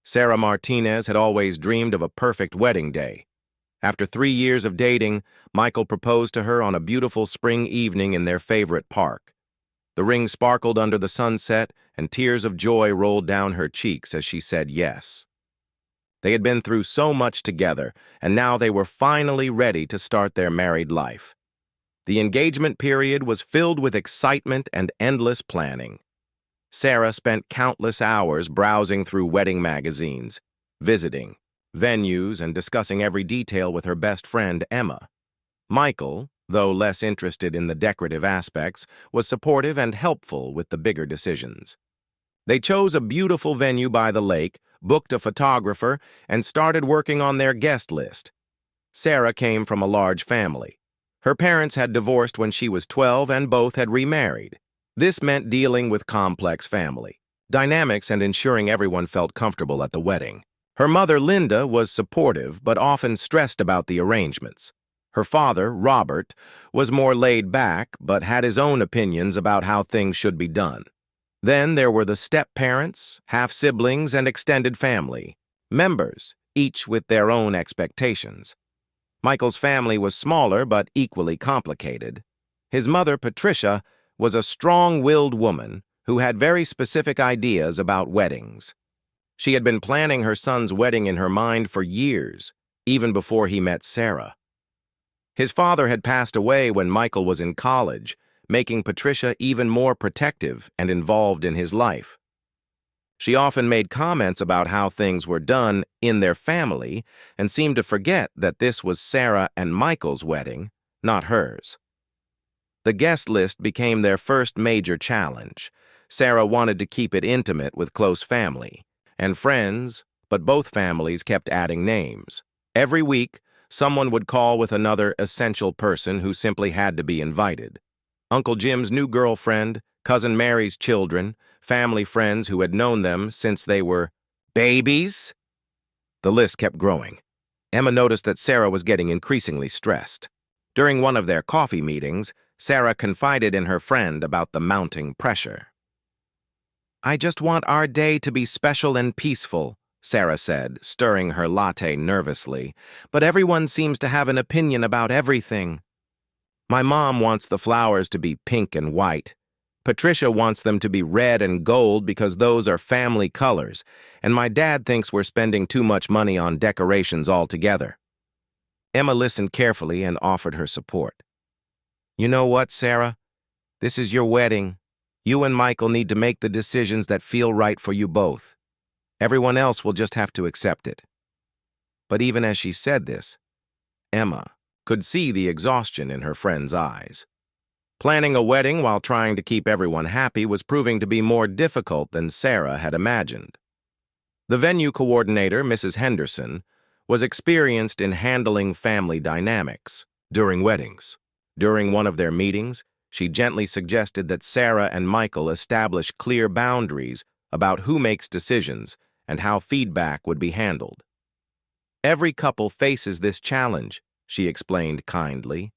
Sarah Martinez had always dreamed of a perfect wedding day. After 3 years of dating, Michael proposed to her on a beautiful spring evening in their favorite park. The ring sparkled under the sunset, and tears of joy rolled down her cheeks as she said yes. They had been through so much together, and now they were finally ready to start their married life. The engagement period was filled with excitement and endless planning. Sarah spent countless hours browsing through wedding magazines, visiting venues, and discussing every detail with her best friend, Emma. Michael, though less interested in the decorative aspects, was supportive and helpful with the bigger decisions. They chose a beautiful venue by the lake, booked a photographer, and started working on their guest list. Sarah came from a large family. Her parents had divorced when she was 12 and both had remarried. This meant dealing with complex family dynamics and ensuring everyone felt comfortable at the wedding. Her mother, Linda, was supportive but often stressed about the arrangements. Her father, Robert, was more laid back but had his own opinions about how things should be done. Then there were the step-parents, half-siblings, and extended family members, each with their own expectations. Michael's family was smaller but equally complicated. His mother, Patricia, was a strong-willed woman who had very specific ideas about weddings. She had been planning her son's wedding in her mind for years, even before he met Sarah. His father had passed away when Michael was in college, making Patricia even more protective and involved in his life. She often made comments about how things were done in their family and seemed to forget that this was Sarah and Michael's wedding, not hers. The guest list became their first major challenge. Sarah wanted to keep it intimate with close family and friends, but both families kept adding names. Every week, someone would call with another essential person who simply had to be invited. Uncle Jim's new girlfriend, Cousin Mary's children, family friends who had known them since they were babies. The list kept growing. Emma noticed that Sarah was getting increasingly stressed. During one of their coffee meetings, Sarah confided in her friend about the mounting pressure. "I just want our day to be special and peaceful," Sarah said, stirring her latte nervously, "but everyone seems to have an opinion about everything. My mom wants the flowers to be pink and white. Patricia wants them to be red and gold because those are family colors, and my dad thinks we're spending too much money on decorations altogether." Emma listened carefully and offered her support. "You know what, Sarah? This is your wedding. You and Michael need to make the decisions that feel right for you both. Everyone else will just have to accept it." But even as she said this, Emma could see the exhaustion in her friend's eyes. Planning a wedding while trying to keep everyone happy was proving to be more difficult than Sarah had imagined. The venue coordinator, Mrs. Henderson, was experienced in handling family dynamics during weddings. During one of their meetings, she gently suggested that Sarah and Michael establish clear boundaries about who makes decisions and how feedback would be handled. "Every couple faces this challenge," she explained kindly.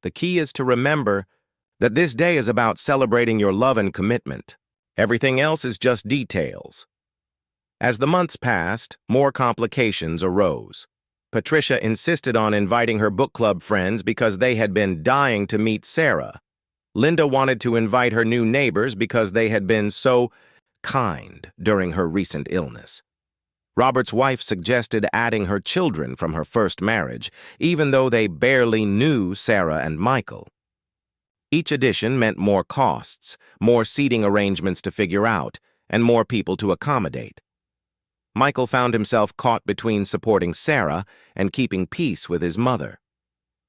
"The key is to remember that this day is about celebrating your love and commitment. Everything else is just details." As the months passed, more complications arose. Patricia insisted on inviting her book club friends because they had been dying to meet Sarah. Linda wanted to invite her new neighbors because they had been so kind during her recent illness. Robert's wife suggested adding her children from her first marriage, even though they barely knew Sarah and Michael. Each addition meant more costs, more seating arrangements to figure out, and more people to accommodate. Michael found himself caught between supporting Sarah and keeping peace with his mother.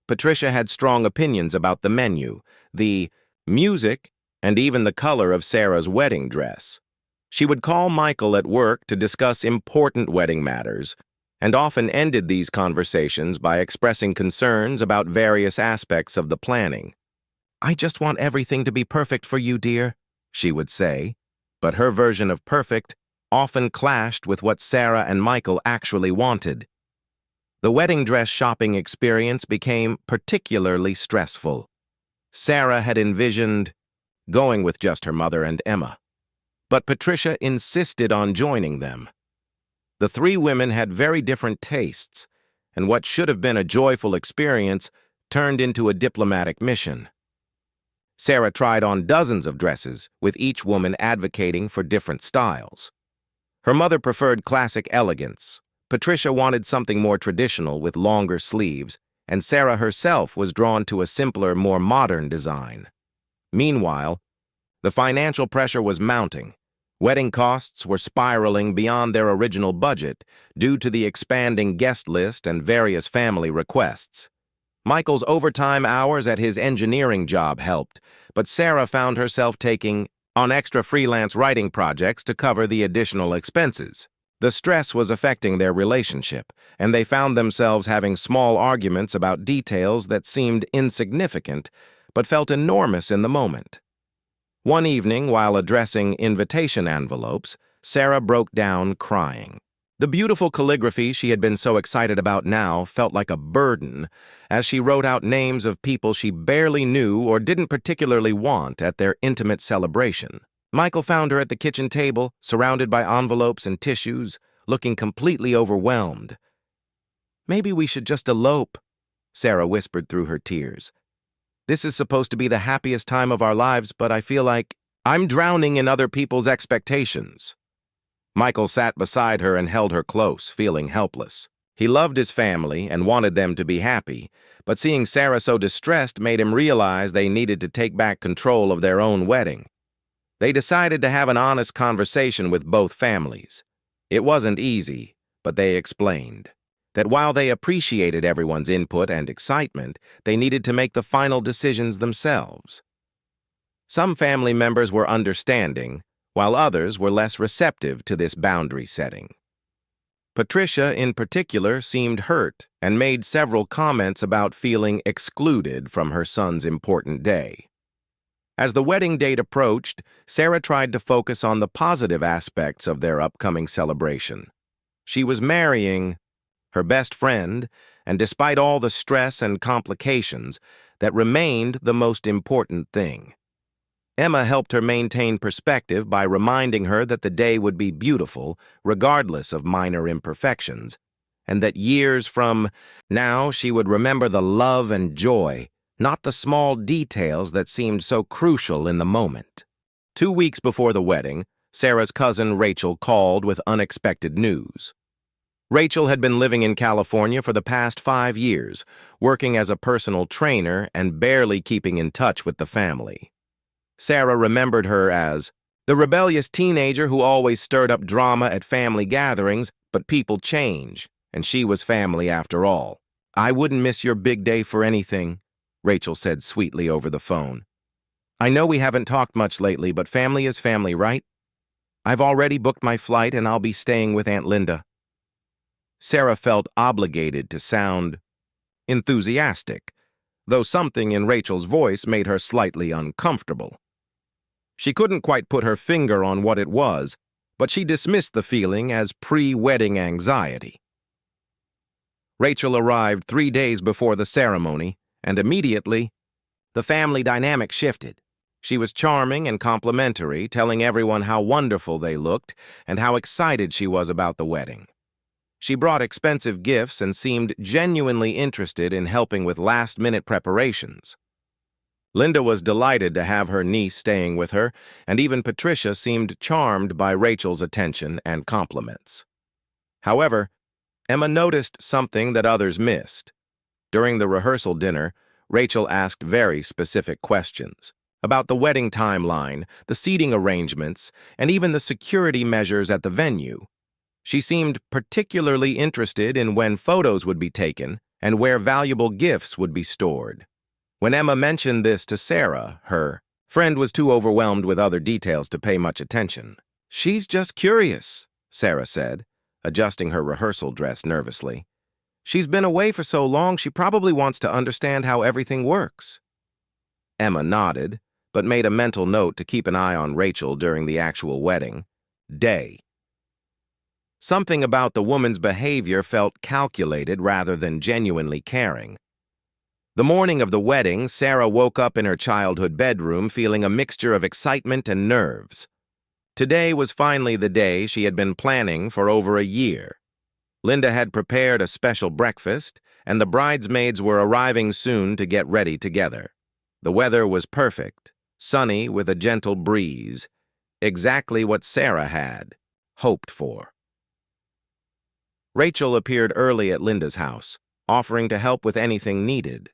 Patricia had strong opinions about the menu, the music, and even the color of Sarah's wedding dress. She would call Michael at work to discuss important wedding matters, and often ended these conversations by expressing concerns about various aspects of the planning. "I just want everything to be perfect for you, dear," she would say, but her version of perfect often clashed with what Sarah and Michael actually wanted. The wedding dress shopping experience became particularly stressful. Sarah had envisioned going with just her mother and Emma, but Patricia insisted on joining them. The three women had very different tastes, and what should have been a joyful experience turned into a diplomatic mission. Sarah tried on dozens of dresses, with each woman advocating for different styles. Her mother preferred classic elegance. Patricia wanted something more traditional with longer sleeves, and Sarah herself was drawn to a simpler, more modern design. Meanwhile, the financial pressure was mounting. Wedding costs were spiraling beyond their original budget due to the expanding guest list and various family requests. Michael's overtime hours at his engineering job helped, but Sarah found herself taking on extra freelance writing projects to cover the additional expenses. The stress was affecting their relationship, and they found themselves having small arguments about details that seemed insignificant but felt enormous in the moment. One evening, while addressing invitation envelopes, Sarah broke down crying. The beautiful calligraphy she had been so excited about now felt like a burden as she wrote out names of people she barely knew or didn't particularly want at their intimate celebration. Michael found her at the kitchen table, surrounded by envelopes and tissues, looking completely overwhelmed. "Maybe we should just elope," Sarah whispered through her tears. "This is supposed to be the happiest time of our lives, but I feel like I'm drowning in other people's expectations." Michael sat beside her and held her close, feeling helpless. He loved his family and wanted them to be happy, but seeing Sarah so distressed made him realize they needed to take back control of their own wedding. They decided to have an honest conversation with both families. It wasn't easy, but they explained that while they appreciated everyone's input and excitement, they needed to make the final decisions themselves. Some family members were understanding, while others were less receptive to this boundary setting. Patricia, in particular, seemed hurt and made several comments about feeling excluded from her son's important day. As the wedding date approached, Sarah tried to focus on the positive aspects of their upcoming celebration. She was marrying her best friend, and despite all the stress and complications, that remained the most important thing. Emma helped her maintain perspective by reminding her that the day would be beautiful, regardless of minor imperfections, and that years from now she would remember the love and joy, not the small details that seemed so crucial in the moment. 2 weeks before the wedding, Sarah's cousin Rachel called with unexpected news. Rachel had been living in California for the past 5 years, working as a personal trainer and barely keeping in touch with the family. Sarah remembered her as the rebellious teenager who always stirred up drama at family gatherings, but people change, and she was family after all. "I wouldn't miss your big day for anything," Rachel said sweetly over the phone. "I know we haven't talked much lately, but family is family, right? I've already booked my flight and I'll be staying with Aunt Linda." Sarah felt obligated to sound enthusiastic, though something in Rachel's voice made her slightly uncomfortable. She couldn't quite put her finger on what it was, but she dismissed the feeling as pre-wedding anxiety. Rachel arrived 3 days before the ceremony, and immediately, the family dynamic shifted. She was charming and complimentary, telling everyone how wonderful they looked and how excited she was about the wedding. She brought expensive gifts and seemed genuinely interested in helping with last-minute preparations. Linda was delighted to have her niece staying with her, and even Patricia seemed charmed by Rachel's attention and compliments. However, Emma noticed something that others missed. During the rehearsal dinner, Rachel asked very specific questions about the wedding timeline, the seating arrangements, and even the security measures at the venue. She seemed particularly interested in when photos would be taken and where valuable gifts would be stored. When Emma mentioned this to Sarah, her friend was too overwhelmed with other details to pay much attention. "She's just curious," Sarah said, adjusting her rehearsal dress nervously. "She's been away for so long, she probably wants to understand how everything works." Emma nodded, but made a mental note to keep an eye on Rachel during the actual wedding day. Something about the woman's behavior felt calculated rather than genuinely caring. The morning of the wedding, Sarah woke up in her childhood bedroom feeling a mixture of excitement and nerves. Today was finally the day she had been planning for over a year. Linda had prepared a special breakfast, and the bridesmaids were arriving soon to get ready together. The weather was perfect, sunny with a gentle breeze, exactly what Sarah had hoped for. Rachel appeared early at Linda's house, offering to help with anything needed.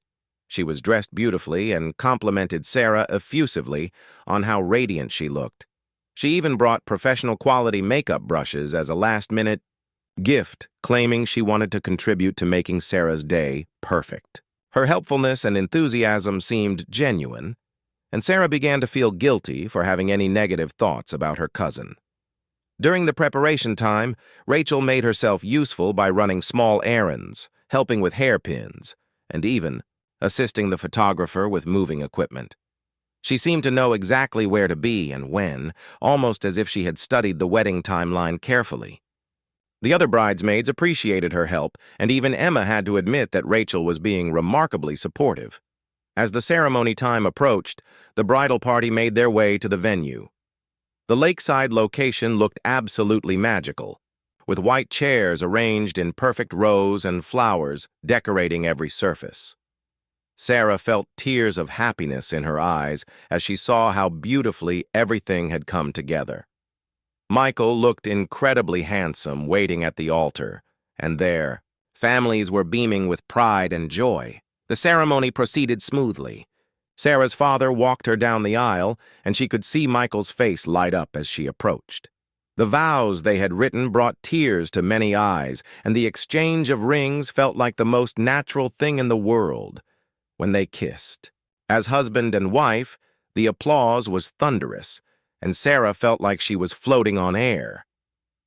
She was dressed beautifully and complimented Sarah effusively on how radiant she looked. She even brought professional quality makeup brushes as a last-minute gift, claiming she wanted to contribute to making Sarah's day perfect. Her helpfulness and enthusiasm seemed genuine, and Sarah began to feel guilty for having any negative thoughts about her cousin. During the preparation time, Rachel made herself useful by running small errands, helping with hairpins, and even assisting the photographer with moving equipment. She seemed to know exactly where to be and when, almost as if she had studied the wedding timeline carefully. The other bridesmaids appreciated her help, and even Emma had to admit that Rachel was being remarkably supportive. As the ceremony time approached, the bridal party made their way to the venue. The lakeside location looked absolutely magical, with white chairs arranged in perfect rows and flowers decorating every surface. Sarah felt tears of happiness in her eyes as she saw how beautifully everything had come together. Michael looked incredibly handsome waiting at the altar, and there, families were beaming with pride and joy. The ceremony proceeded smoothly. Sarah's father walked her down the aisle, and she could see Michael's face light up as she approached. The vows they had written brought tears to many eyes, and the exchange of rings felt like the most natural thing in the world when they kissed. As husband and wife, the applause was thunderous, and Sarah felt like she was floating on air.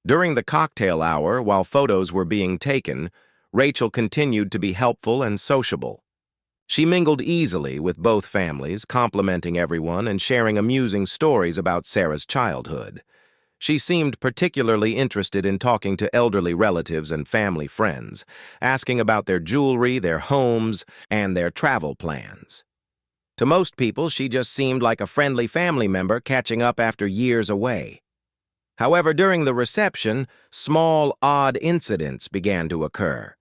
During the cocktail hour, while photos were being taken, Rachel continued to be helpful and sociable. She mingled easily with both families, complimenting everyone and sharing amusing stories about Sarah's childhood. She seemed particularly interested in talking to elderly relatives and family friends, asking about their jewelry, their homes, and their travel plans. To most people, she just seemed like a friendly family member catching up after years away. However, during the reception, small, odd incidents began to occur.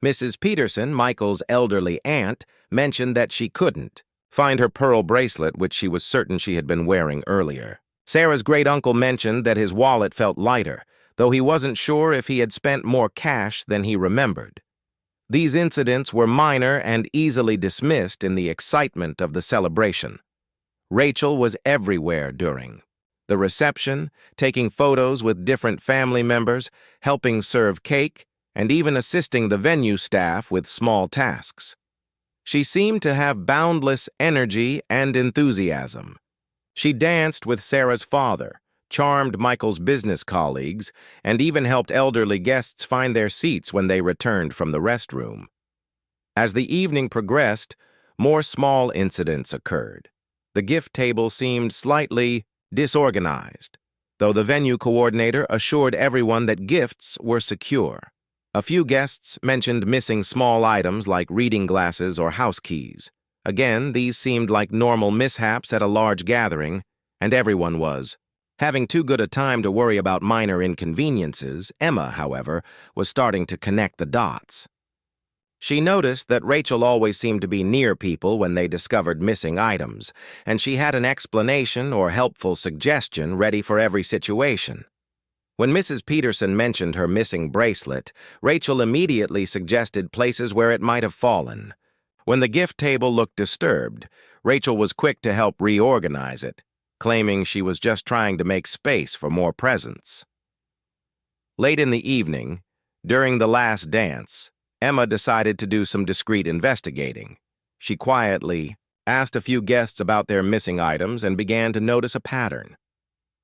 Mrs. Peterson, Michael's elderly aunt, mentioned that she couldn't find her pearl bracelet, which she was certain she had been wearing earlier. Sarah's great-uncle mentioned that his wallet felt lighter, though he wasn't sure if he had spent more cash than he remembered. These incidents were minor and easily dismissed in the excitement of the celebration. Rachel was everywhere during the reception, taking photos with different family members, helping serve cake, and even assisting the venue staff with small tasks. She seemed to have boundless energy and enthusiasm. She danced with Sarah's father, charmed Michael's business colleagues, and even helped elderly guests find their seats when they returned from the restroom. As the evening progressed, more small incidents occurred. The gift table seemed slightly disorganized, though the venue coordinator assured everyone that gifts were secure. A few guests mentioned missing small items like reading glasses or house keys. Again, these seemed like normal mishaps at a large gathering, and everyone was having too good a time to worry about minor inconveniences. Emma, however, was starting to connect the dots. She noticed that Rachel always seemed to be near people when they discovered missing items, and she had an explanation or helpful suggestion ready for every situation. When Mrs. Peterson mentioned her missing bracelet, Rachel immediately suggested places where it might have fallen. When the gift table looked disturbed, Rachel was quick to help reorganize it, claiming she was just trying to make space for more presents. Late in the evening, during the last dance, Emma decided to do some discreet investigating. She quietly asked a few guests about their missing items and began to notice a pattern.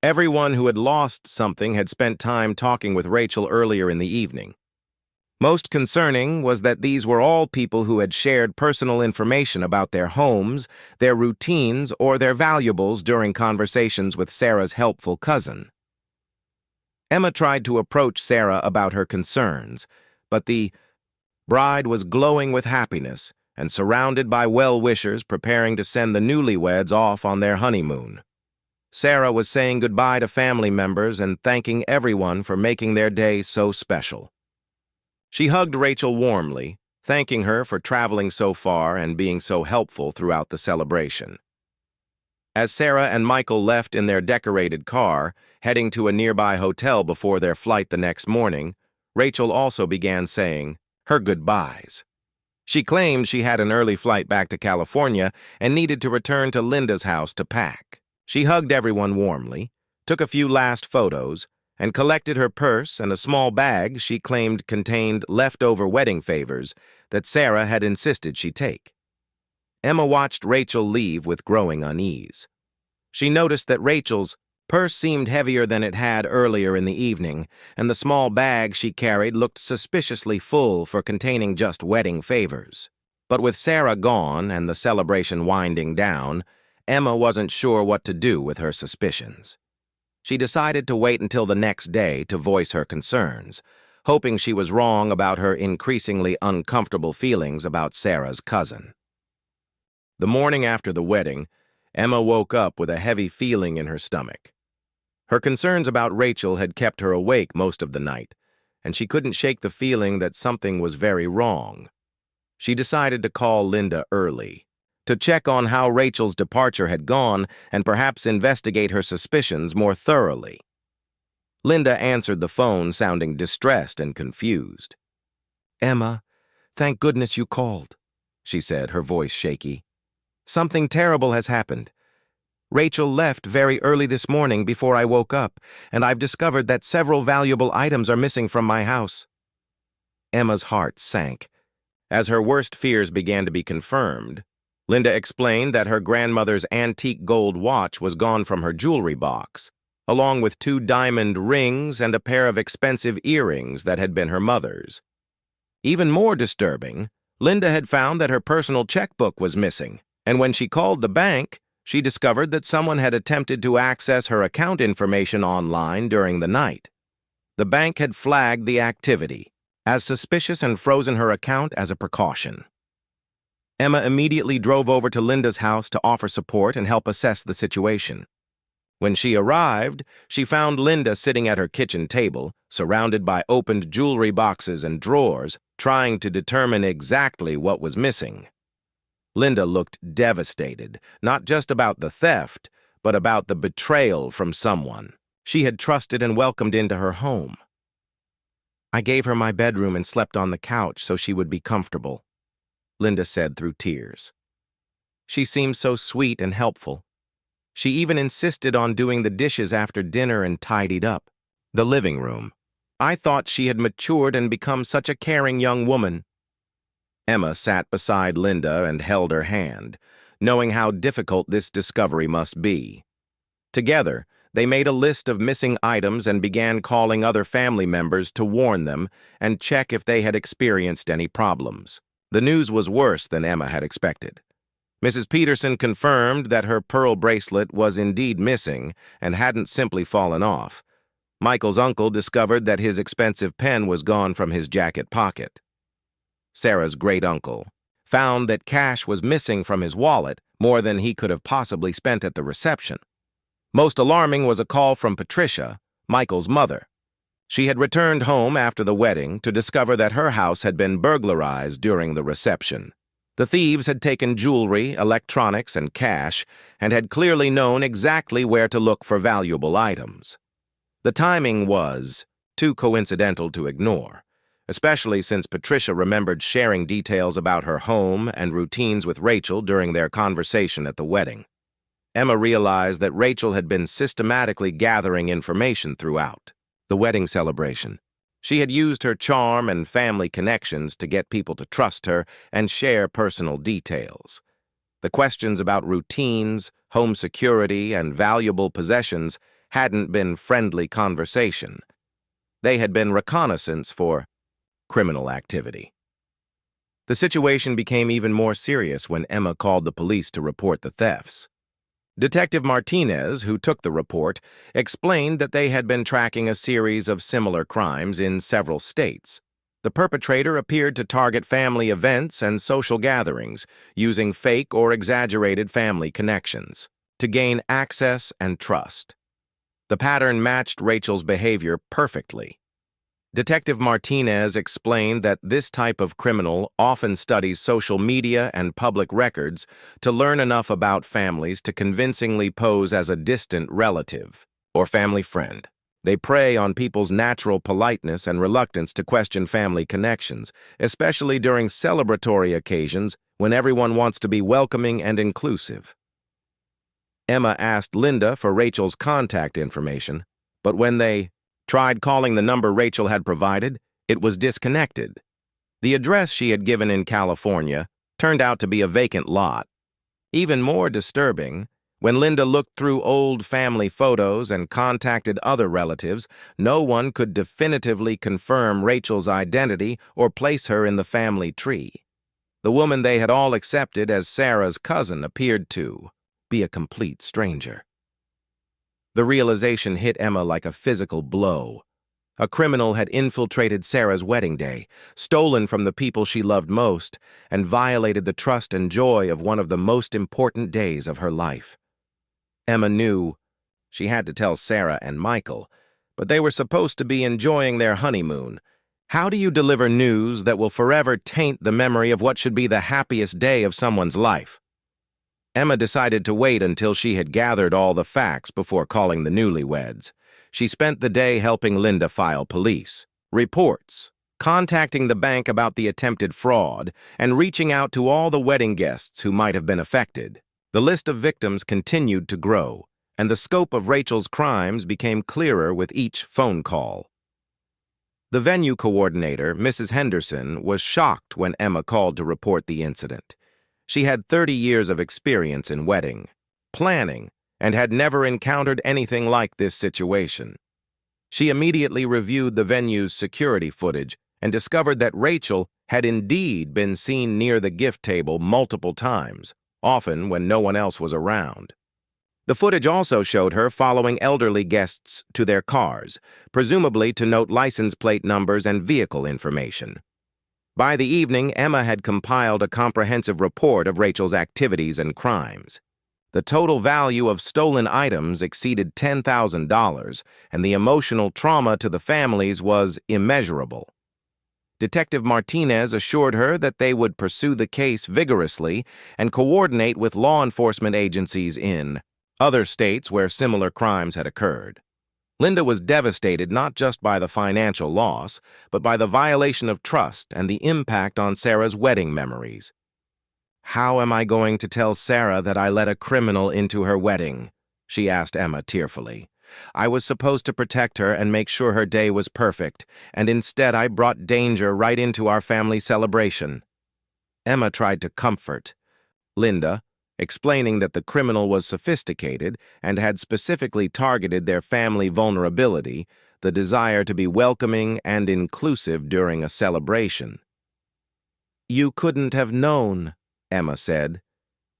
Everyone who had lost something had spent time talking with Rachel earlier in the evening. Most concerning was that these were all people who had shared personal information about their homes, their routines, or their valuables during conversations with Sarah's helpful cousin. Emma tried to approach Sarah about her concerns, but the bride was glowing with happiness and surrounded by well-wishers preparing to send the newlyweds off on their honeymoon. Sarah was saying goodbye to family members and thanking everyone for making their day so special. She hugged Rachel warmly, thanking her for traveling so far and being so helpful throughout the celebration. As Sarah and Michael left in their decorated car, heading to a nearby hotel before their flight the next morning, Rachel also began saying her goodbyes. She claimed she had an early flight back to California and needed to return to Linda's house to pack. She hugged everyone warmly, took a few last photos, and collected her purse and a small bag she claimed contained leftover wedding favors that Sarah had insisted she take. Emma watched Rachel leave with growing unease. She noticed that Rachel's purse seemed heavier than it had earlier in the evening, and the small bag she carried looked suspiciously full for containing just wedding favors. But with Sarah gone and the celebration winding down, Emma wasn't sure what to do with her suspicions. She decided to wait until the next day to voice her concerns, hoping she was wrong about her increasingly uncomfortable feelings about Sarah's cousin. The morning after the wedding, Emma woke up with a heavy feeling in her stomach. Her concerns about Rachel had kept her awake most of the night, and she couldn't shake the feeling that something was very wrong. She decided to call Linda early, to check on how Rachel's departure had gone and perhaps investigate her suspicions more thoroughly. Linda answered the phone, sounding distressed and confused. "Emma, thank goodness you called," she said, her voice shaky. "Something terrible has happened. Rachel left very early this morning before I woke up, and I've discovered that several valuable items are missing from my house." Emma's heart sank. As her worst fears began to be confirmed, Linda explained that her grandmother's antique gold watch was gone from her jewelry box, along with 2 diamond rings and a pair of expensive earrings that had been her mother's. Even more disturbing, Linda had found that her personal checkbook was missing, and when she called the bank, she discovered that someone had attempted to access her account information online during the night. The bank had flagged the activity as suspicious and frozen her account as a precaution. Emma immediately drove over to Linda's house to offer support and help assess the situation. When she arrived, she found Linda sitting at her kitchen table, surrounded by opened jewelry boxes and drawers, trying to determine exactly what was missing. Linda looked devastated, not just about the theft, but about the betrayal from someone she had trusted and welcomed into her home. "I gave her my bedroom and slept on the couch so she would be comfortable," Linda said through tears. "She seemed so sweet and helpful. She even insisted on doing the dishes after dinner and tidied up the living room. I thought she had matured and become such a caring young woman." Emma sat beside Linda and held her hand, knowing how difficult this discovery must be. Together, they made a list of missing items and began calling other family members to warn them and check if they had experienced any problems. The news was worse than Emma had expected. Mrs. Peterson confirmed that her pearl bracelet was indeed missing and hadn't simply fallen off. Michael's uncle discovered that his expensive pen was gone from his jacket pocket. Sarah's great-uncle found that cash was missing from his wallet, more than he could have possibly spent at the reception. Most alarming was a call from Patricia, Michael's mother. She had returned home after the wedding to discover that her house had been burglarized during the reception. The thieves had taken jewelry, electronics, and cash, and had clearly known exactly where to look for valuable items. The timing was too coincidental to ignore, especially since Patricia remembered sharing details about her home and routines with Rachel during their conversation at the wedding. Emma realized that Rachel had been systematically gathering information throughout the wedding celebration. She had used her charm and family connections to get people to trust her and share personal details. The questions about routines, home security, and valuable possessions hadn't been friendly conversation. They had been reconnaissance for criminal activity. The situation became even more serious when Emma called the police to report the thefts. Detective Martinez, who took the report, explained that they had been tracking a series of similar crimes in several states. The perpetrator appeared to target family events and social gatherings, using fake or exaggerated family connections. to gain access and trust. The pattern matched Rachel's behavior perfectly. Detective Martinez explained that this type of criminal often studies social media and public records to learn enough about families to convincingly pose as a distant relative or family friend. They prey on people's natural politeness and reluctance to question family connections, especially during celebratory occasions when everyone wants to be welcoming and inclusive. Emma asked Linda for Rachel's contact information, but when they tried calling the number Rachel had provided, it was disconnected. The address she had given in California turned out to be a vacant lot. Even more disturbing, when Linda looked through old family photos and contacted other relatives, no one could definitively confirm Rachel's identity or place her in the family tree. The woman they had all accepted as Sarah's cousin appeared to be a complete stranger. The realization hit Emma like a physical blow. A criminal had infiltrated Sarah's wedding day, stolen from the people she loved most, and violated the trust and joy of one of the most important days of her life. Emma knew she had to tell Sarah and Michael, but they were supposed to be enjoying their honeymoon. How do you deliver news that will forever taint the memory of what should be the happiest day of someone's life? Emma decided to wait until she had gathered all the facts before calling the newlyweds. She spent the day helping Linda file police reports, contacting the bank about the attempted fraud, and reaching out to all the wedding guests who might have been affected. The list of victims continued to grow, and the scope of Rachel's crimes became clearer with each phone call. The venue coordinator, Mrs. Henderson, was shocked when Emma called to report the incident. She had 30 years of experience in wedding planning and had never encountered anything like this situation. She immediately reviewed the venue's security footage and discovered that Rachel had indeed been seen near the gift table multiple times, often when no one else was around. The footage also showed her following elderly guests to their cars, presumably to note license plate numbers and vehicle information. By the evening, Emma had compiled a comprehensive report of Rachel's activities and crimes. The total value of stolen items exceeded $10,000, and the emotional trauma to the families was immeasurable. Detective Martinez assured her that they would pursue the case vigorously and coordinate with law enforcement agencies in other states where similar crimes had occurred. Linda was devastated not just by the financial loss, but by the violation of trust and the impact on Sarah's wedding memories. "How am I going to tell Sarah that I let a criminal into her wedding?" she asked Emma tearfully. "I was supposed to protect her and make sure her day was perfect, and instead I brought danger right into our family celebration." Emma tried to comfort Linda, explaining that the criminal was sophisticated and had specifically targeted their family vulnerability, the desire to be welcoming and inclusive during a celebration. "You couldn't have known," Emma said.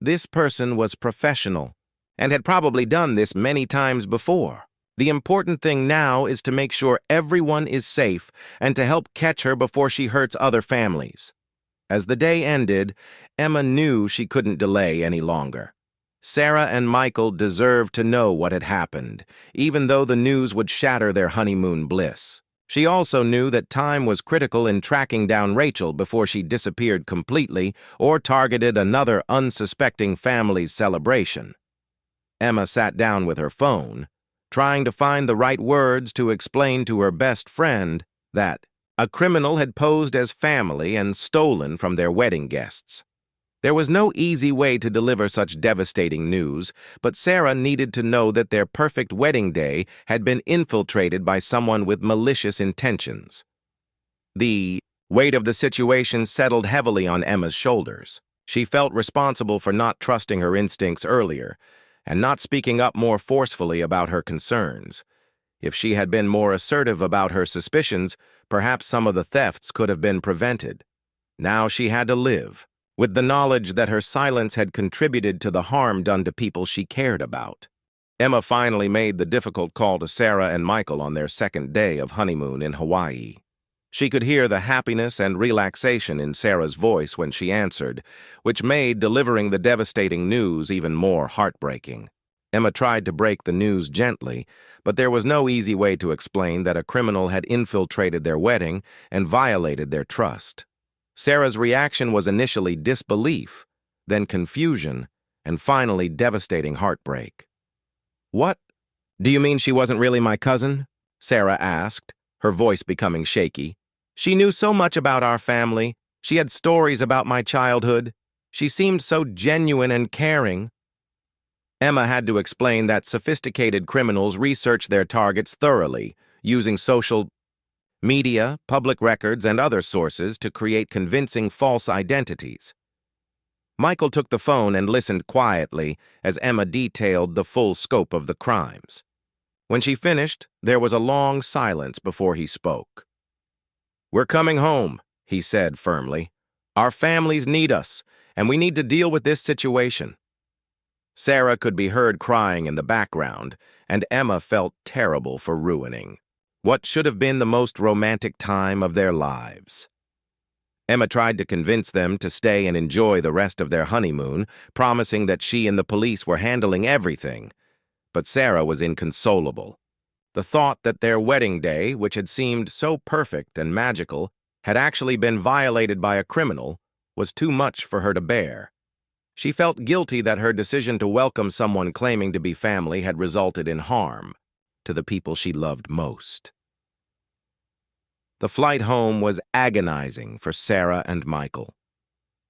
"This person was professional and had probably done this many times before. The important thing now is to make sure everyone is safe and to help catch her before she hurts other families." As the day ended, Emma knew she couldn't delay any longer. Sarah and Michael deserved to know what had happened, even though the news would shatter their honeymoon bliss. She also knew that time was critical in tracking down Rachel before she disappeared completely or targeted another unsuspecting family's celebration. Emma sat down with her phone, trying to find the right words to explain to her best friend that a criminal had posed as family and stolen from their wedding guests. There was no easy way to deliver such devastating news, but Sarah needed to know that their perfect wedding day had been infiltrated by someone with malicious intentions. The weight of the situation settled heavily on Emma's shoulders. She felt responsible for not trusting her instincts earlier and not speaking up more forcefully about her concerns. If she had been more assertive about her suspicions, perhaps some of the thefts could have been prevented. Now she had to live with the knowledge that her silence had contributed to the harm done to people she cared about. Emma finally made the difficult call to Sarah and Michael on their second day of honeymoon in Hawaii. She could hear the happiness and relaxation in Sarah's voice when she answered, which made delivering the devastating news even more heartbreaking. Emma tried to break the news gently, but there was no easy way to explain that a criminal had infiltrated their wedding and violated their trust. Sarah's reaction was initially disbelief, then confusion, and finally devastating heartbreak. "What? Do you mean she wasn't really my cousin?" Sarah asked, her voice becoming shaky. "She knew so much about our family. She had stories about my childhood. She seemed so genuine and caring." Emma had to explain that sophisticated criminals research their targets thoroughly, using social media, public records, and other sources to create convincing false identities. Michael took the phone and listened quietly as Emma detailed the full scope of the crimes. When she finished, there was a long silence before he spoke. "We're coming home," he said firmly. "Our families need us, and we need to deal with this situation." Sarah could be heard crying in the background, and Emma felt terrible for ruining what should have been the most romantic time of their lives. Emma tried to convince them to stay and enjoy the rest of their honeymoon, promising that she and the police were handling everything. But Sarah was inconsolable. The thought that their wedding day, which had seemed so perfect and magical, had actually been violated by a criminal was too much for her to bear. She felt guilty that her decision to welcome someone claiming to be family had resulted in harm to the people she loved most. The flight home was agonizing for Sarah and Michael.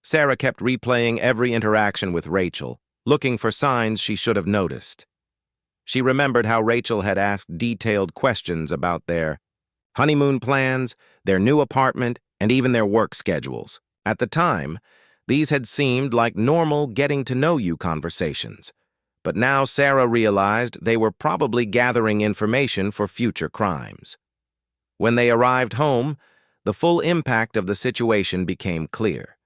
Sarah kept replaying every interaction with Rachel, looking for signs she should have noticed. She remembered how Rachel had asked detailed questions about their honeymoon plans, their new apartment, and even their work schedules. At the time, these had seemed like normal getting-to-know-you conversations, but now Sarah realized they were probably gathering information for future crimes. When they arrived home, the full impact of the situation became clear.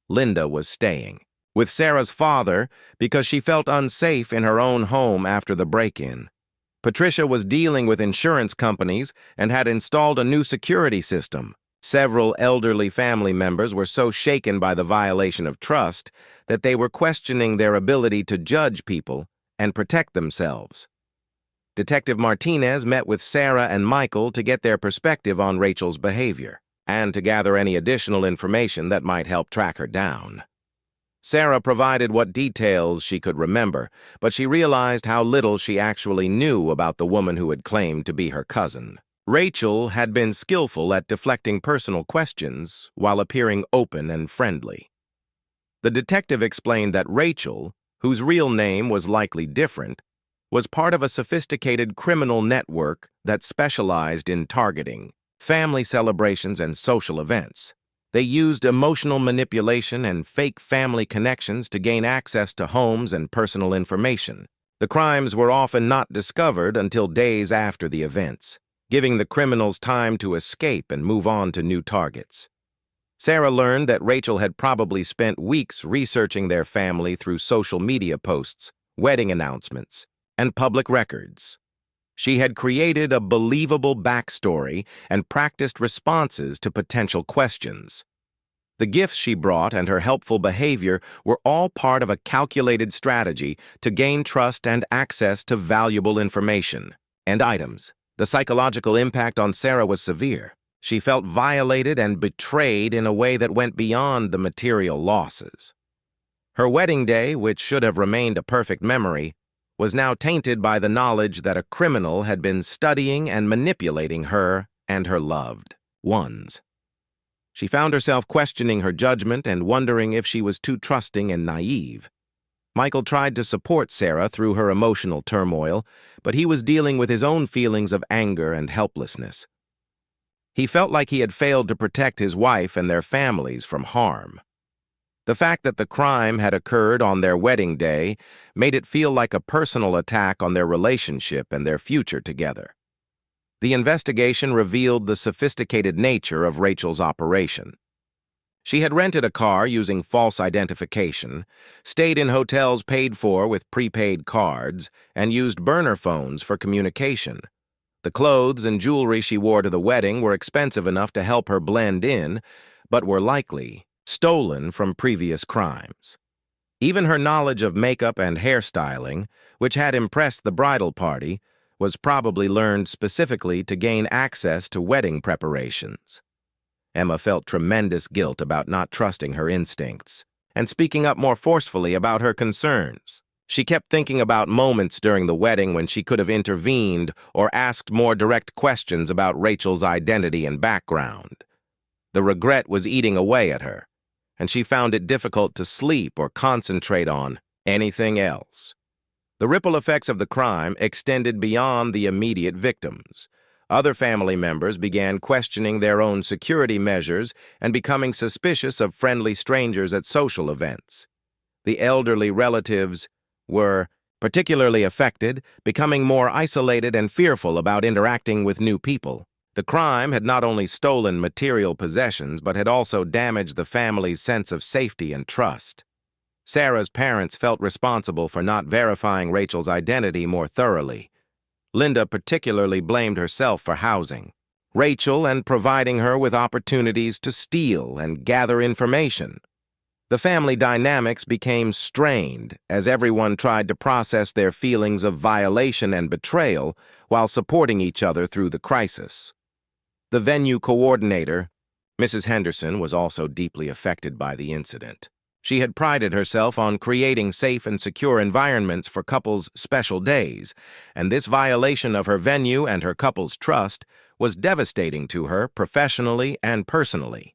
Linda was staying with Sarah's father because she felt unsafe in her own home after the break-in. Patricia was dealing with insurance companies and had installed a new security system. Several elderly family members were so shaken by the violation of trust that they were questioning their ability to judge people and protect themselves. Detective Martinez met with Sarah and Michael to get their perspective on Rachel's behavior and to gather any additional information that might help track her down. Sarah provided what details she could remember, but she realized how little she actually knew about the woman who had claimed to be her cousin. Rachel had been skillful at deflecting personal questions while appearing open and friendly. The detective explained that Rachel, whose real name was likely different, was part of a sophisticated criminal network that specialized in targeting family celebrations and social events. They used emotional manipulation and fake family connections to gain access to homes and personal information. The crimes were often not discovered until days after the events, giving the criminals time to escape and move on to new targets. Sarah learned that Rachel had probably spent weeks researching their family through social media posts, wedding announcements, and public records. She had created a believable backstory and practiced responses to potential questions. The gifts she brought and her helpful behavior were all part of a calculated strategy to gain trust and access to valuable information and items. The psychological impact on Sarah was severe. She felt violated and betrayed in a way that went beyond the material losses. Her wedding day, which should have remained a perfect memory, was now tainted by the knowledge that a criminal had been studying and manipulating her and her loved ones. She found herself questioning her judgment and wondering if she was too trusting and naive. Michael tried to support Sarah through her emotional turmoil, but he was dealing with his own feelings of anger and helplessness. He felt like he had failed to protect his wife and their families from harm. The fact that the crime had occurred on their wedding day made it feel like a personal attack on their relationship and their future together. The investigation revealed the sophisticated nature of Rachel's operation. She had rented a car using false identification, stayed in hotels paid for with prepaid cards, and used burner phones for communication. The clothes and jewelry she wore to the wedding were expensive enough to help her blend in, but were likely stolen from previous crimes. Even her knowledge of makeup and hairstyling, which had impressed the bridal party, was probably learned specifically to gain access to wedding preparations. Emma felt tremendous guilt about not trusting her instincts and speaking up more forcefully about her concerns. She kept thinking about moments during the wedding when she could have intervened or asked more direct questions about Rachel's identity and background. The regret was eating away at her, and she found it difficult to sleep or concentrate on anything else. The ripple effects of the crime extended beyond the immediate victims. Other family members began questioning their own security measures and becoming suspicious of friendly strangers at social events. The elderly relatives were particularly affected, becoming more isolated and fearful about interacting with new people. The crime had not only stolen material possessions, but had also damaged the family's sense of safety and trust. Sarah's parents felt responsible for not verifying Rachel's identity more thoroughly. Linda particularly blamed herself for housing Rachel and providing her with opportunities to steal and gather information. The family dynamics became strained as everyone tried to process their feelings of violation and betrayal while supporting each other through the crisis. The venue coordinator, Mrs. Henderson, was also deeply affected by the incident. She had prided herself on creating safe and secure environments for couples' special days, and this violation of her venue and her couple's trust was devastating to her professionally and personally.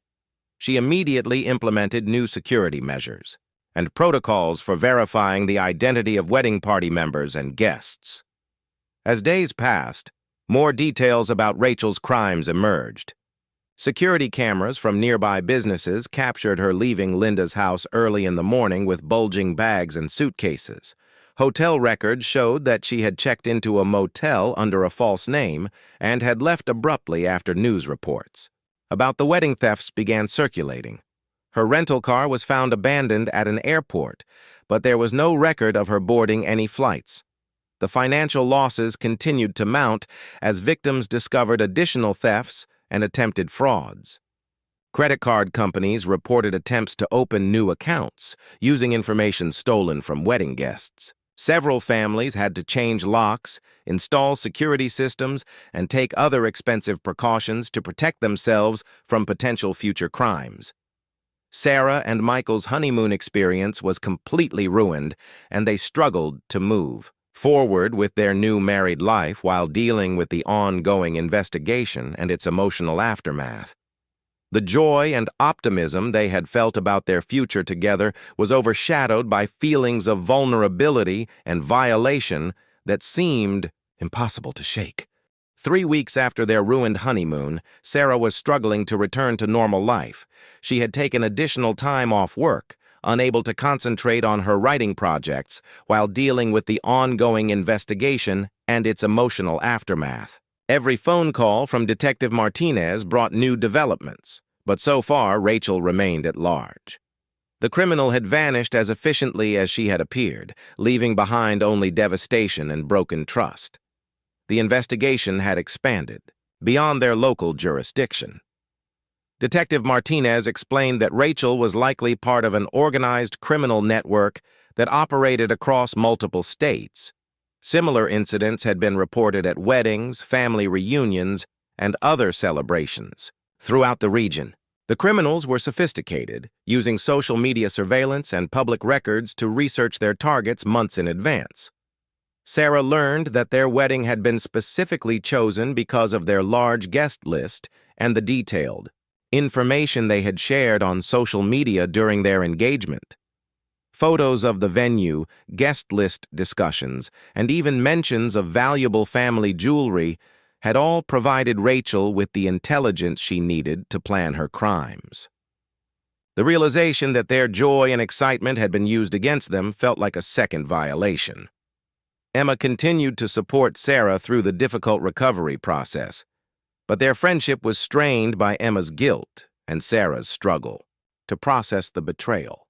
She immediately implemented new security measures and protocols for verifying the identity of wedding party members and guests. As days passed, more details about Rachel's crimes emerged. Security cameras from nearby businesses captured her leaving Linda's house early in the morning with bulging bags and suitcases. Hotel records showed that she had checked into a motel under a false name and had left abruptly after news reports about the wedding thefts began circulating. Her rental car was found abandoned at an airport, but there was no record of her boarding any flights. The financial losses continued to mount as victims discovered additional thefts and attempted frauds. Credit card companies reported attempts to open new accounts using information stolen from wedding guests. Several families had to change locks, install security systems, and take other expensive precautions to protect themselves from potential future crimes. Sarah and Michael's honeymoon experience was completely ruined, and they struggled to move forward with their new married life while dealing with the ongoing investigation and its emotional aftermath. The joy and optimism they had felt about their future together was overshadowed by feelings of vulnerability and violation that seemed impossible to shake. 3 weeks after their ruined honeymoon, Sarah was struggling to return to normal life. She had taken additional time off work, unable to concentrate on her writing projects while dealing with the ongoing investigation and its emotional aftermath. Every phone call from Detective Martinez brought new developments, but so far Rachel remained at large. The criminal had vanished as efficiently as she had appeared, leaving behind only devastation and broken trust. The investigation had expanded beyond their local jurisdiction. Detective Martinez explained that Rachel was likely part of an organized criminal network that operated across multiple states. Similar incidents had been reported at weddings, family reunions, and other celebrations throughout the region. The criminals were sophisticated, using social media surveillance and public records to research their targets months in advance. Sarah learned that their wedding had been specifically chosen because of their large guest list and the detailed information they had shared on social media during their engagement. Photos of the venue, guest list discussions, and even mentions of valuable family jewelry had all provided Rachel with the intelligence she needed to plan her crimes. The realization that their joy and excitement had been used against them felt like a second violation. Emma continued to support Sarah through the difficult recovery process, but their friendship was strained by Emma's guilt and Sarah's struggle to process the betrayal.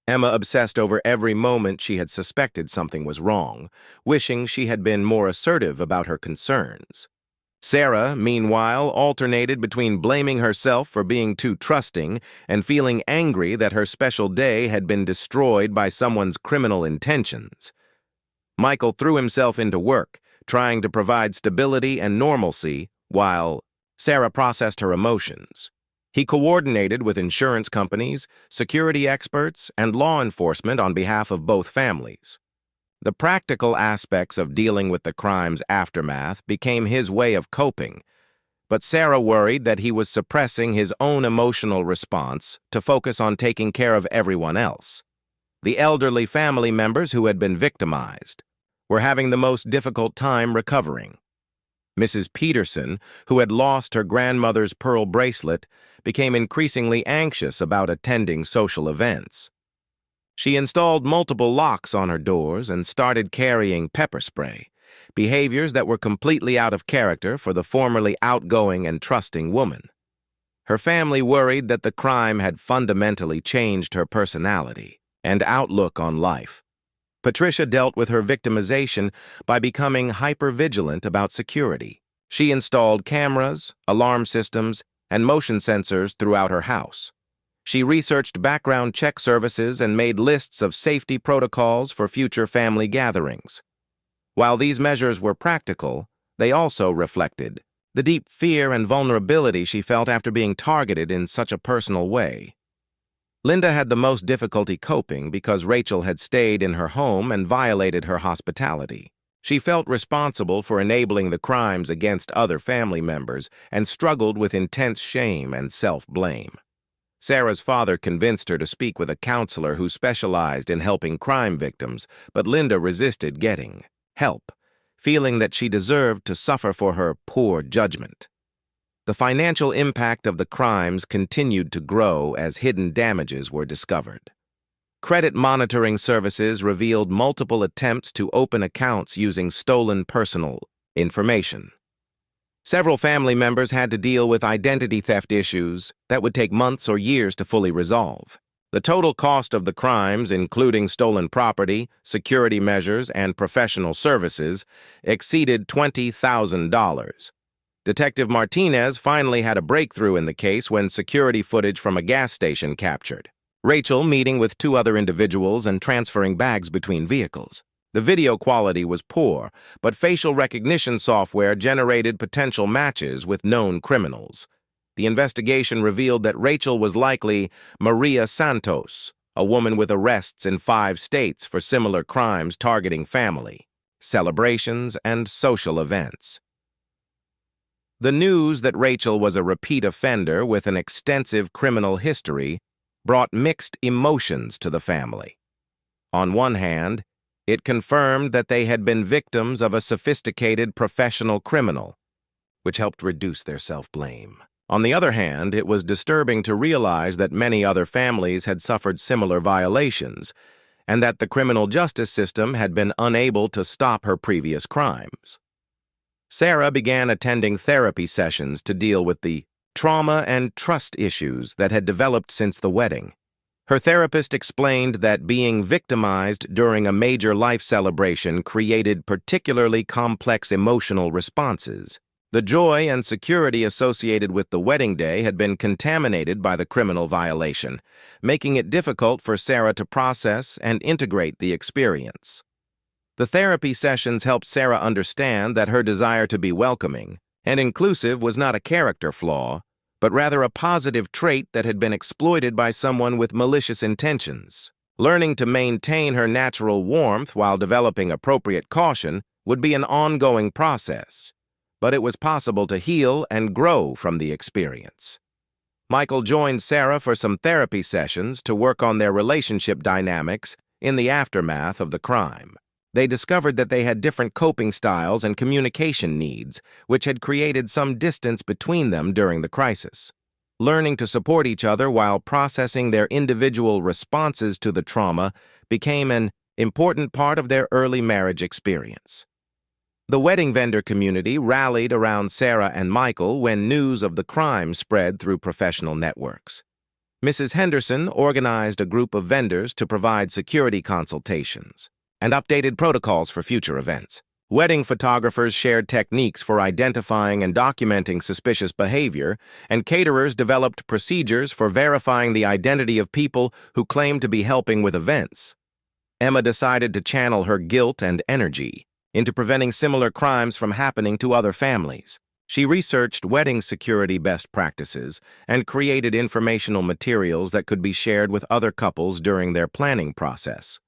Emma obsessed over every moment she had suspected something was wrong, wishing she had been more assertive about her concerns. Sarah, meanwhile, alternated between blaming herself for being too trusting and feeling angry that her special day had been destroyed by someone's criminal intentions. Michael threw himself into work, trying to provide stability and normalcy, while Sarah processed her emotions. He coordinated with insurance companies, security experts, and law enforcement on behalf of both families. The practical aspects of dealing with the crime's aftermath became his way of coping, but Sarah worried that he was suppressing his own emotional response to focus on taking care of everyone else. The elderly family members who had been victimized were having the most difficult time recovering. Mrs. Peterson, who had lost her grandmother's pearl bracelet, became increasingly anxious about attending social events. She installed multiple locks on her doors and started carrying pepper spray, behaviors that were completely out of character for the formerly outgoing and trusting woman. Her family worried that the crime had fundamentally changed her personality and outlook on life. Patricia dealt with her victimization by becoming hyper-vigilant about security. She installed cameras, alarm systems, and motion sensors throughout her house. She researched background check services and made lists of safety protocols for future family gatherings. While these measures were practical, they also reflected the deep fear and vulnerability she felt after being targeted in such a personal way. Linda had the most difficulty coping because Rachel had stayed in her home and violated her hospitality. She felt responsible for enabling the crimes against other family members and struggled with intense shame and self-blame. Sarah's father convinced her to speak with a counselor who specialized in helping crime victims, but Linda resisted getting help, feeling that she deserved to suffer for her poor judgment. The financial impact of the crimes continued to grow as hidden damages were discovered. Credit monitoring services revealed multiple attempts to open accounts using stolen personal information. Several family members had to deal with identity theft issues that would take months or years to fully resolve. The total cost of the crimes, including stolen property, security measures, and professional services, exceeded $20,000. Detective Martinez finally had a breakthrough in the case when security footage from a gas station captured Rachel meeting with two other individuals and transferring bags between vehicles. The video quality was poor, but facial recognition software generated potential matches with known criminals. The investigation revealed that Rachel was likely Maria Santos, a woman with arrests in 5 states for similar crimes targeting family, celebrations, and social events. The news that Rachel was a repeat offender with an extensive criminal history brought mixed emotions to the family. On one hand, it confirmed that they had been victims of a sophisticated professional criminal, which helped reduce their self-blame. On the other hand, it was disturbing to realize that many other families had suffered similar violations, and that the criminal justice system had been unable to stop her previous crimes. Sarah began attending therapy sessions to deal with the trauma and trust issues that had developed since the wedding. Her therapist explained that being victimized during a major life celebration created particularly complex emotional responses. The joy and security associated with the wedding day had been contaminated by the criminal violation, making it difficult for Sarah to process and integrate the experience. The therapy sessions helped Sarah understand that her desire to be welcoming and inclusive was not a character flaw, but rather a positive trait that had been exploited by someone with malicious intentions. Learning to maintain her natural warmth while developing appropriate caution would be an ongoing process, but it was possible to heal and grow from the experience. Michael joined Sarah for some therapy sessions to work on their relationship dynamics in the aftermath of the crime. They discovered that they had different coping styles and communication needs, which had created some distance between them during the crisis. Learning to support each other while processing their individual responses to the trauma became an important part of their early marriage experience. The wedding vendor community rallied around Sarah and Michael when news of the crime spread through professional networks. Mrs. Henderson organized a group of vendors to provide security consultations and updated protocols for future events. Wedding photographers shared techniques for identifying and documenting suspicious behavior, and caterers developed procedures for verifying the identity of people who claimed to be helping with events. Emma decided to channel her guilt and energy into preventing similar crimes from happening to other families. She researched wedding security best practices and created informational materials that could be shared with other couples during their planning process.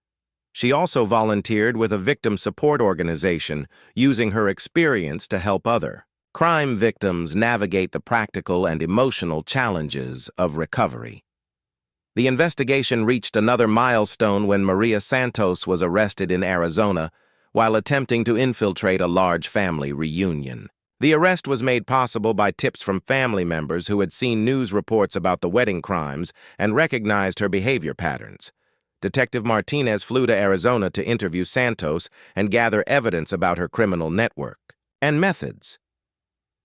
She also volunteered with a victim support organization, using her experience to help other crime victims navigate the practical and emotional challenges of recovery. The investigation reached another milestone when Maria Santos was arrested in Arizona while attempting to infiltrate a large family reunion. The arrest was made possible by tips from family members who had seen news reports about the wedding crimes and recognized her behavior patterns. Detective Martinez flew to Arizona to interview Santos and gather evidence about her criminal network and methods.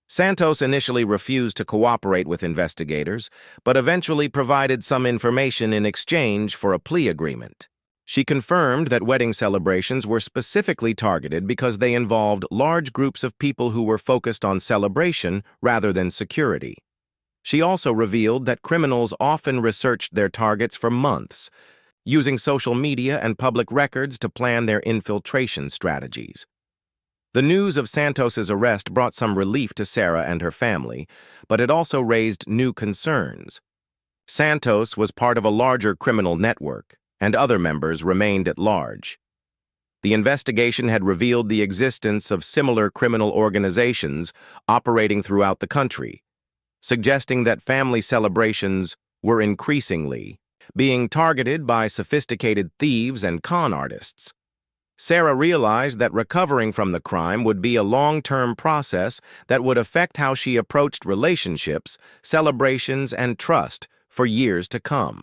Santos initially refused to cooperate with investigators, but eventually provided some information in exchange for a plea agreement. She confirmed that wedding celebrations were specifically targeted because they involved large groups of people who were focused on celebration rather than security. She also revealed that criminals often researched their targets for months, using social media and public records to plan their infiltration strategies. The news of Santos's arrest brought some relief to Sarah and her family, but it also raised new concerns. Santos was part of a larger criminal network, and other members remained at large. The investigation had revealed the existence of similar criminal organizations operating throughout the country, suggesting that family celebrations were increasingly being targeted by sophisticated thieves and con artists. Sarah realized that recovering from the crime would be a long-term process that would affect how she approached relationships, celebrations, and trust for years to come.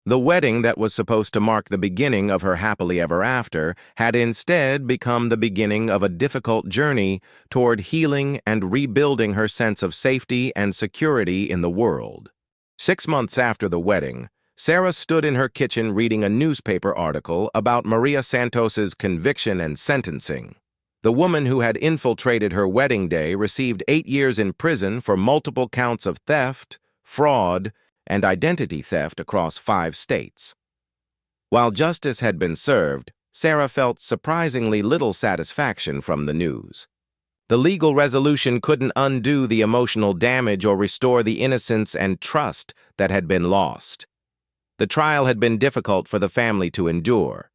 The wedding that was supposed to mark the beginning of her happily ever after had instead become the beginning of a difficult journey toward healing and rebuilding her sense of safety and security in the world. 6 months after the wedding, Sarah stood in her kitchen reading a newspaper article about Maria Santos's conviction and sentencing. The woman who had infiltrated her wedding day received 8 years in prison for multiple counts of theft, fraud, and identity theft across 5 states. While justice had been served, Sarah felt surprisingly little satisfaction from the news. The legal resolution couldn't undo the emotional damage or restore the innocence and trust that had been lost. The trial had been difficult for the family to endure.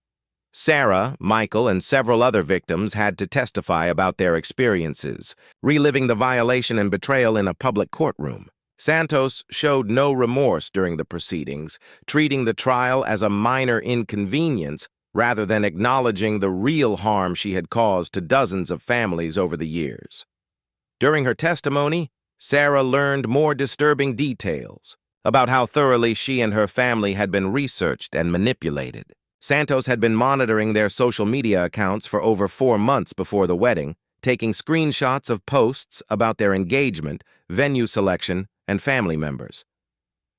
Sarah, Michael, and several other victims had to testify about their experiences, reliving the violation and betrayal in a public courtroom. Santos showed no remorse during the proceedings, treating the trial as a minor inconvenience rather than acknowledging the real harm she had caused to dozens of families over the years. During her testimony, Sarah learned more disturbing details about how thoroughly she and her family had been researched and manipulated. Santos had been monitoring their social media accounts for over 4 months before the wedding, taking screenshots of posts about their engagement, venue selection, and family members.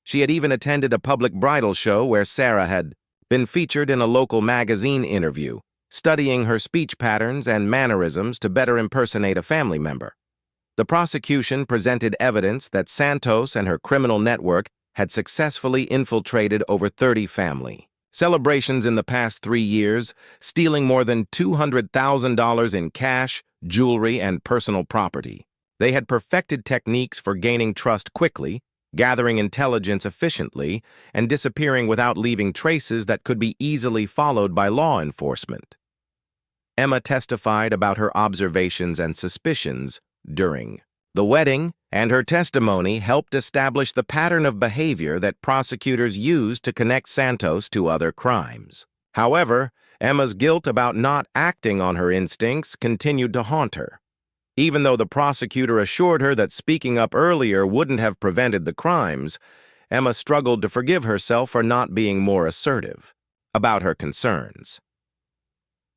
She had even attended a public bridal show where Sarah had been featured in a local magazine interview, studying her speech patterns and mannerisms to better impersonate a family member. The prosecution presented evidence that Santos and her criminal network had successfully infiltrated over 30 family celebrations in the past 3 years, stealing more than $200,000 in cash, jewelry, and personal property. They had perfected techniques for gaining trust quickly, gathering intelligence efficiently, and disappearing without leaving traces that could be easily followed by law enforcement. Emma testified about her observations and suspicions during the wedding, and her testimony helped establish the pattern of behavior that prosecutors used to connect Santos to other crimes. However, Emma's guilt about not acting on her instincts continued to haunt her. Even though the prosecutor assured her that speaking up earlier wouldn't have prevented the crimes, Emma struggled to forgive herself for not being more assertive about her concerns.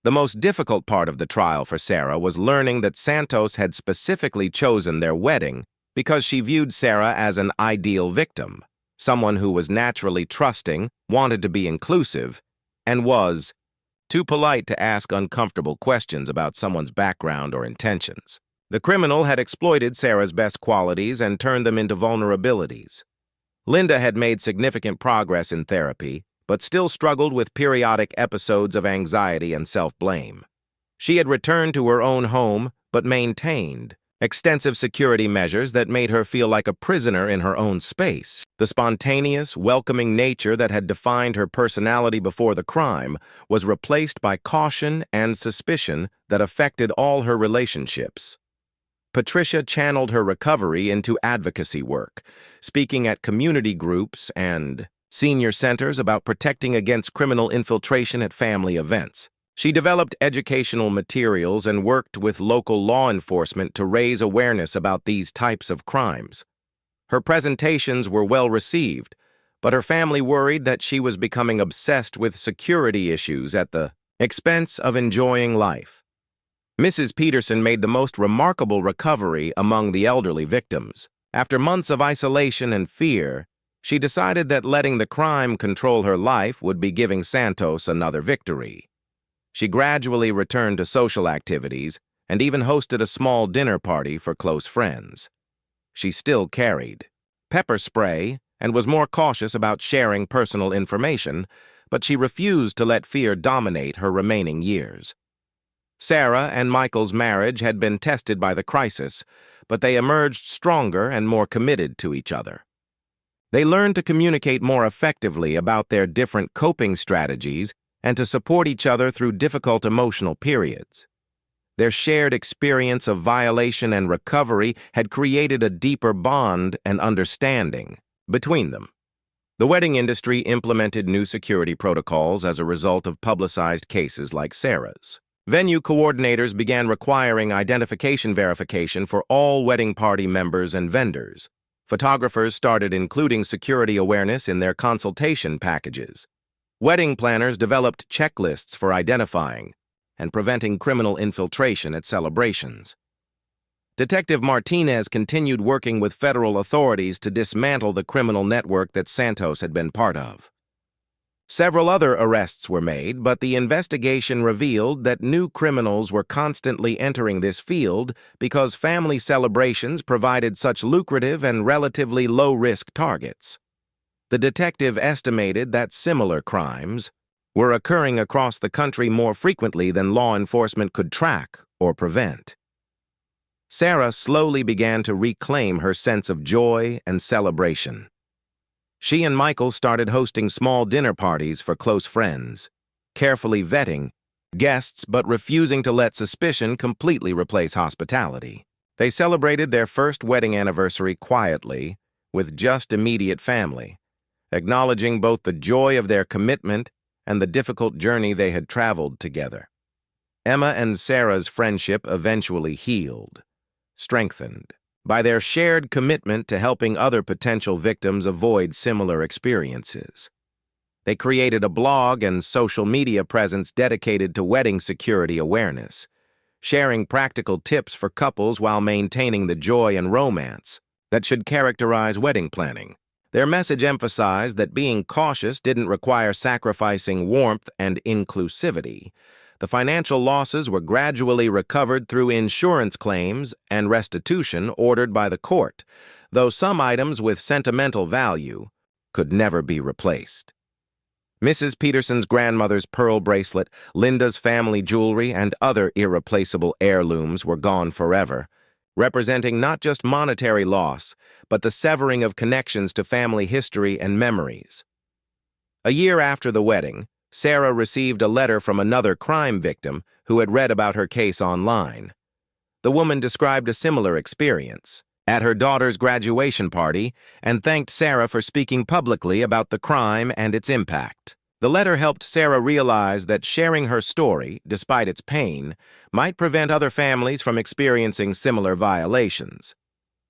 The most difficult part of the trial for Sarah was learning that Santos had specifically chosen their wedding because she viewed Sarah as an ideal victim, someone who was naturally trusting, wanted to be inclusive, and was too polite to ask uncomfortable questions about someone's background or intentions. The criminal had exploited Sarah's best qualities and turned them into vulnerabilities. Linda had made significant progress in therapy, but still struggled with periodic episodes of anxiety and self-blame. She had returned to her own home, but maintained extensive security measures that made her feel like a prisoner in her own space. The spontaneous, welcoming nature that had defined her personality before the crime was replaced by caution and suspicion that affected all her relationships. Patricia channeled her recovery into advocacy work, speaking at community groups and senior centers about protecting against criminal infiltration at family events. She developed educational materials and worked with local law enforcement to raise awareness about these types of crimes. Her presentations were well received, but her family worried that she was becoming obsessed with security issues at the expense of enjoying life. Mrs. Peterson made the most remarkable recovery among the elderly victims. After months of isolation and fear, she decided that letting the crime control her life would be giving Santos another victory. She gradually returned to social activities and even hosted a small dinner party for close friends. She still carried pepper spray and was more cautious about sharing personal information, but she refused to let fear dominate her remaining years. Sarah and Michael's marriage had been tested by the crisis, but they emerged stronger and more committed to each other. They learned to communicate more effectively about their different coping strategies and to support each other through difficult emotional periods. Their shared experience of violation and recovery had created a deeper bond and understanding between them. The wedding industry implemented new security protocols as a result of publicized cases like Sarah's. Venue coordinators began requiring identification verification for all wedding party members and vendors. Photographers started including security awareness in their consultation packages. Wedding planners developed checklists for identifying and preventing criminal infiltration at celebrations. Detective Martinez continued working with federal authorities to dismantle the criminal network that Santos had been part of. Several other arrests were made, but the investigation revealed that new criminals were constantly entering this field because family celebrations provided such lucrative and relatively low-risk targets. The detective estimated that similar crimes were occurring across the country more frequently than law enforcement could track or prevent. Sarah slowly began to reclaim her sense of joy and celebration. She and Michael started hosting small dinner parties for close friends, carefully vetting guests but refusing to let suspicion completely replace hospitality. They celebrated their first wedding anniversary quietly with just immediate family, acknowledging both the joy of their commitment and the difficult journey they had traveled together. Emma and Sarah's friendship eventually healed, strengthened by their shared commitment to helping other potential victims avoid similar experiences. They created a blog and social media presence dedicated to wedding security awareness, sharing practical tips for couples while maintaining the joy and romance that should characterize wedding planning. Their message emphasized that being cautious didn't require sacrificing warmth and inclusivity. The financial losses were gradually recovered through insurance claims and restitution ordered by the court, though some items with sentimental value could never be replaced. Mrs. Peterson's grandmother's pearl bracelet, Linda's family jewelry, and other irreplaceable heirlooms were gone forever, representing not just monetary loss, but the severing of connections to family history and memories. A year after the wedding, Sarah received a letter from another crime victim who had read about her case online. The woman described a similar experience at her daughter's graduation party and thanked Sarah for speaking publicly about the crime and its impact. The letter helped Sarah realize that sharing her story, despite its pain, might prevent other families from experiencing similar violations.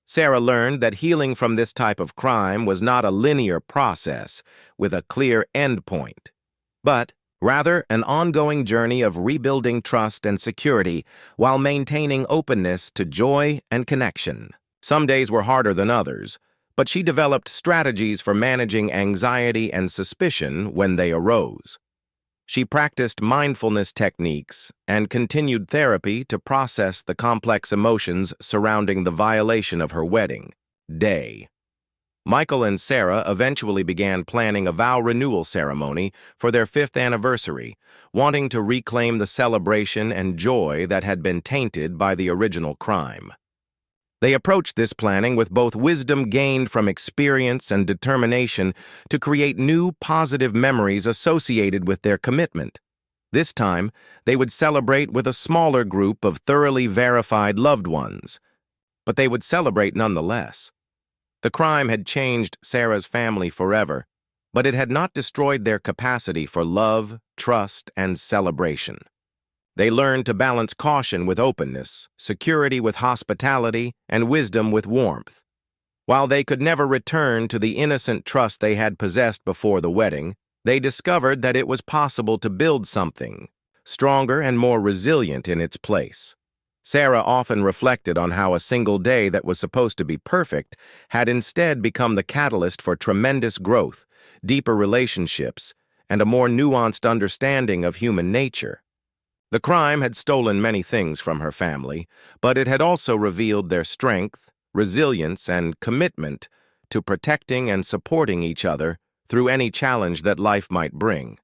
Sarah learned that healing from this type of crime was not a linear process with a clear endpoint, but rather an ongoing journey of rebuilding trust and security while maintaining openness to joy and connection. Some days were harder than others, but she developed strategies for managing anxiety and suspicion when they arose. She practiced mindfulness techniques and continued therapy to process the complex emotions surrounding the violation of her wedding day. Michael and Sarah eventually began planning a vow renewal ceremony for their 5th anniversary, wanting to reclaim the celebration and joy that had been tainted by the original crime. They approached this planning with both wisdom gained from experience and determination to create new positive memories associated with their commitment. This time, they would celebrate with a smaller group of thoroughly verified loved ones, but they would celebrate nonetheless. The crime had changed Sarah's family forever, but it had not destroyed their capacity for love, trust, and celebration. They learned to balance caution with openness, security with hospitality, and wisdom with warmth. While they could never return to the innocent trust they had possessed before the wedding, they discovered that it was possible to build something stronger and more resilient in its place. Sarah often reflected on how a single day that was supposed to be perfect had instead become the catalyst for tremendous growth, deeper relationships, and a more nuanced understanding of human nature. The crime had stolen many things from her family, but it had also revealed their strength, resilience, and commitment to protecting and supporting each other through any challenge that life might bring.